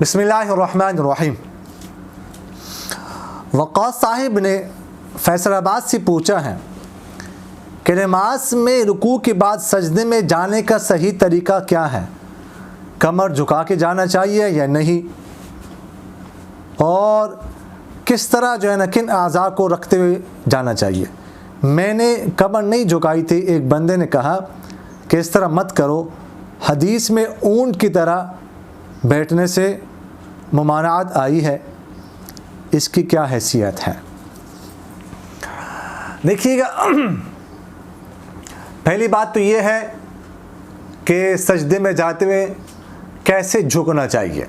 बिस्मिल्लाहिर्रहमानिर्रहीम। वक़ास साहिब ने फैसलाबाद से पूछा है कि नमाज में रुकू के बाद सजदे में जाने का सही तरीका क्या है? कमर झुका के जाना चाहिए या नहीं, और किस तरह जो है ना किन आज़ा को रखते हुए जाना चाहिए? मैंने कमर नहीं झुकाई थी। एक बंदे ने कहा कि इस तरह मत करो, हदीस में ऊंट की तरह बैठने से ममानात आई है, इसकी क्या हैसियत है? देखिएगा, पहली बात तो ये है कि सजदे में जाते हुए कैसे झुकना चाहिए।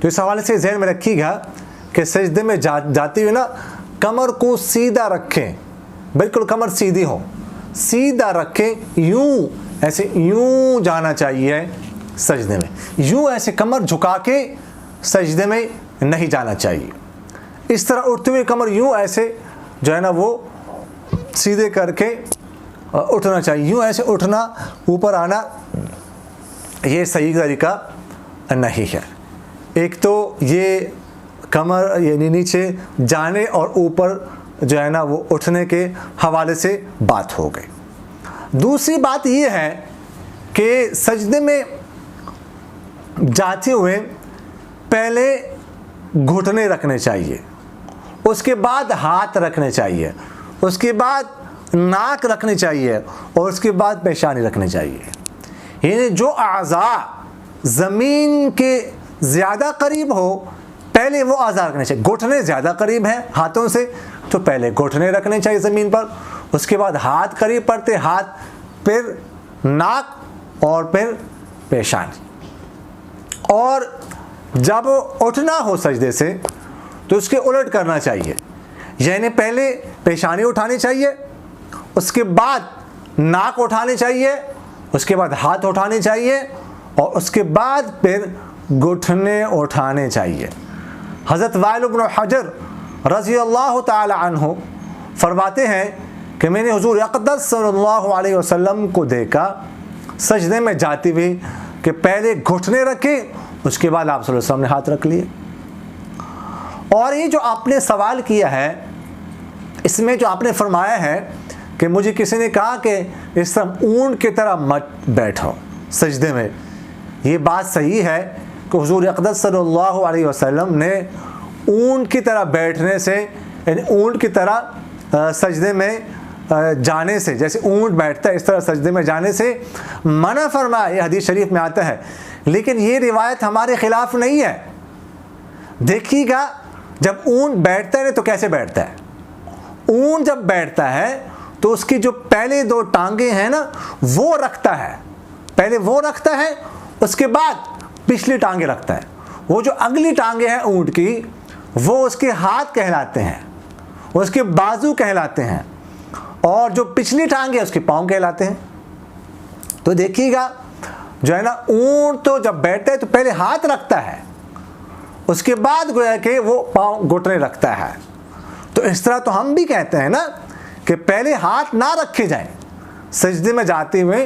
तो इस हवाले से ज़हन में रखिएगा कि सजदे में जाते हुए ना कमर को सीधा रखें, बिल्कुल कमर सीधी हो, सीधा रखें, यूं ऐसे यूं जाना चाहिए सजदे में, यूं ऐसे कमर झुका के सजदे में नहीं जाना चाहिए। इस तरह उठते हुए कमर यूं ऐसे जो है ना वो सीधे करके उठना चाहिए। यूं ऐसे उठना, ऊपर आना, ये सही तरीका नहीं है। एक तो ये कमर यानी नीचे जाने और ऊपर जो है ना वो उठने के हवाले से बात हो गई। दूसरी बात ये है कि सजदे में जाते हुए पहले घुटने रखने चाहिए, उसके बाद हाथ रखने चाहिए, उसके बाद नाक रखनी चाहिए और उसके बाद पेशानी रखनी चाहिए। यानी जो आज़ा ज़मीन के ज़्यादा करीब हो पहले वो आज़ा रखने चाहिए। घुटने ज़्यादा करीब हैं हाथों से तो पहले घुटने रखने चाहिए ज़मीन पर, उसके बाद हाथ करीब पड़ते, हाथ, फिर नाक और फिर पेशानी। और जब उठना हो सजदे से तो उसके उलट करना चाहिए, यानी पहले पेशानी उठानी चाहिए, उसके बाद नाक उठानी चाहिए, उसके बाद हाथ उठाने चाहिए और उसके बाद फिर घुटने उठाने चाहिए। हज़रत वाइल इब्न हजर रज़ी अल्लाह ताला अन्हु फरमाते हैं कि मैंने हुज़ूर अक़दस सल्लल्लाहु अलैहि वसल्लम को देखा सजदे में जाते हुए कि पहले घुटने रखे, उसके बाद आप सल्लल्लाहु अलैहि वसल्लम ने हाथ रख लिए। और ये जो आपने सवाल किया है, इसमें जो आपने फरमाया है कि मुझे किसी ने कहा कि इस तरह ऊंट की तरह मत बैठो सजदे में, ये बात सही है कि हुज़ूर अक़दस सल्लल्लाहु अलैहि वसल्लम ने ऊंट की तरह बैठने से, यानी ऊंट की तरह सजदे में जाने से, जैसे ऊंट बैठता है इस तरह सजदे में जाने से मना फरमाया। ये हदीस शरीफ में आता है, लेकिन ये रिवायत हमारे ख़िलाफ़ नहीं है। देखिएगा, जब ऊंट बैठता है तो कैसे बैठता है? ऊंट जब बैठता है तो उसकी जो पहले दो टांगे हैं ना वो रखता है, पहले वो रखता है, उसके बाद पिछली टांगे रखता है। वो जो अगली टांगे हैं ऊंट की वो उसके हाथ कहलाते हैं, उसके बाजू कहलाते हैं, और जो पिछली टांगे उसके पाँव कहलाते हैं। तो देखिएगा जो है ना ऊंट तो जब बैठता है तो पहले हाथ रखता है, उसके बाद गोया कि वो पाँव घुटने रखता है। तो इस तरह तो हम भी कहते हैं ना कि पहले हाथ ना रखे जाएं, सजदे में जाते हुए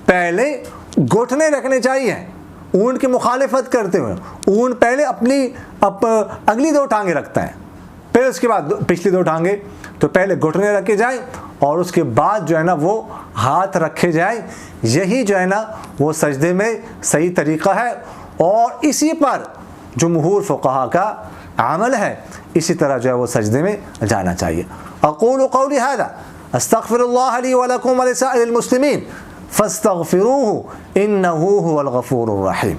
पहले घुटने रखने चाहिए ऊंट की मुखालिफत करते हुए। ऊंट पहले अपनी अगली दो टांगे रखता है, फिर उसके बाद पिछली दो टांगे, तो पहले घुटने रखे जाएं और उसके बाद जो है ना वो हाथ रखे जाएं। यही जो है ना वो सजदे में सही तरीक़ा है और इसी पर जमहूर फ़ुक़हा का अमल है। इसी तरह जो है वो सजदे में जाना चाहिए। अक़ूलु क़ौली हाज़ा अस्तग़फ़िरुल्लाह ली व लकुम व लिसाइरिल मुस्लिमीन फ़स्तग़फ़िरूहु इन्नहु हुवल गफ़ूरुर रहीम।